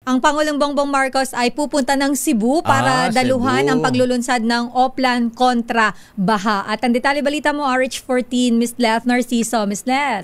ang Pangulong Bongbong Marcos ay pupunta ng Cebu para daluhan Cebu. ang paglulunsad ng Oplan kontra Baha. At ang detalye balita mo, RH14, Miss Leth Narciso. Miss Leth.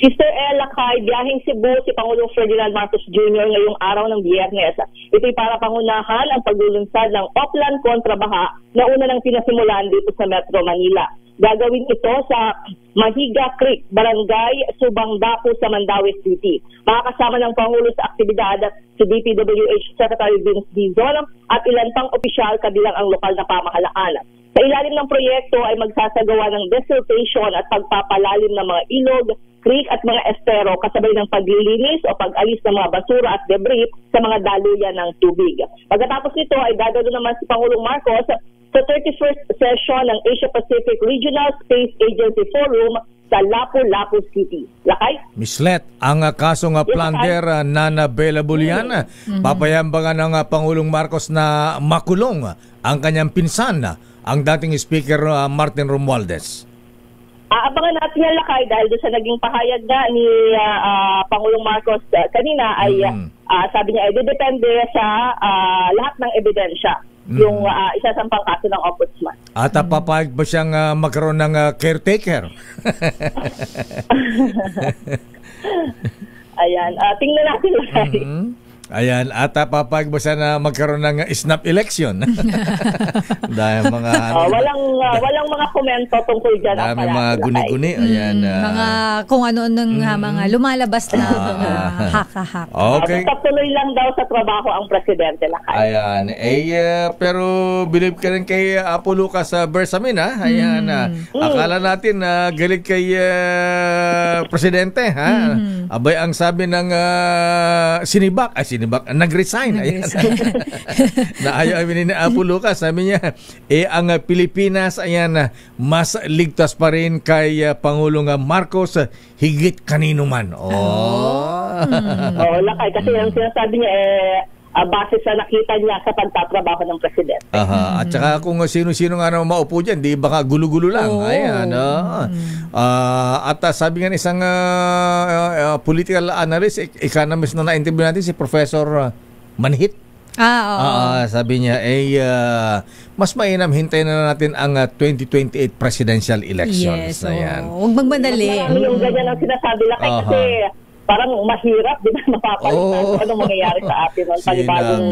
Sister Ella Kay, biyaheng Cebu si Pangulong Ferdinand Marcos Jr. ngayong araw ng Biyernes. Ito'y para pangunahan ang paglulunsad ng Oplan kontra Baha na una nang pinasimulan dito sa Metro Manila. Gagawin ito sa Mahiga Creek, Barangay Subang Dapo sa Mandaue City. Makakasama ng Pangulo sa aktibidad si DPWH Secretary Vince Dizon at ilan pang opisyal kabilang ang lokal na pamahalaan. Sa ilalim ng proyekto ay magsasagawa ng desiltation at pagpapalalim ng mga ilog, creek at mga estero kasabay ng paglilinis o pag-alis ng mga basura at debris sa mga daluyan ng tubig. Pagkatapos nito ay dadalo naman si Pangulong Marcos sa 31st session ng Asia-Pacific Regional Space Agency Forum sa Lapu-Lapu City. Lakay? Miss Let, ang kasong plunder Nana Bella Buliana, papayambangan ng Pangulong Marcos na makulong ang kanyang pinsan, ang dating Speaker Martin Romualdez. Aabangan natin yan, Lakay, dahil doon sa naging pahayag na ni Pangulong Marcos kanina ay sabi niya ay depende sa lahat ng ebidensya. Yung isasampang kaso ng ombudsman. At papayag ba siyang magkaroon ng caretaker? Ayan, tingnan natin lang. Ayan, at papayag ba siya na magkaroon ng snap election? Dahil mga walang mga komento tungkol dyan. Dami mga guni-guni. Ayan, mga kung ano ng mga lumalabas na haka-haka. Okay. Basta tuloy lang daw sa trabaho ang presidente. Lakay. Ayan. Pero believe ka rin kay Apo Lucas Bersamin, ha? Ayan. Akala natin galit kay presidente, ha? Abay, ang sabi ng sinibak, nag-resign. Na ayaw ni Apo Lucas, sabi niya, ang Pilipinas, ayan, mas ligtas pa rin kay Pangulong Marcos higit kanino man. Lakay, kasi ang sinasabi niya base sa nakita niya sa pagtatrabaho ng presidente. At saka kung sino-sino nga naman maupo dyan, di baka gulo-gulo lang. Ayan. At sabi nga isang political analyst, economist na na-interview natin, si Professor Manhit. Sabi niya, mas mainam hintayin na natin ang 2028 presidential elections. Yes. Huwag magmadali. Yung ganyan ang sinasabi lang kasi parang mahirap, di ba, mapapalitan ano mangyayari sa atin ng panibagong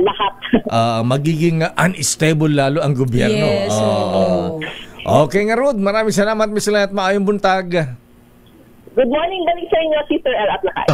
lahat. Magiging unstable lalo ang gobyerno. Yes. Okay nga, Rod. Maraming salamat, Miss Let. Maayong buntag. Good morning. Balik sa inyo, Sister L. at Lakay.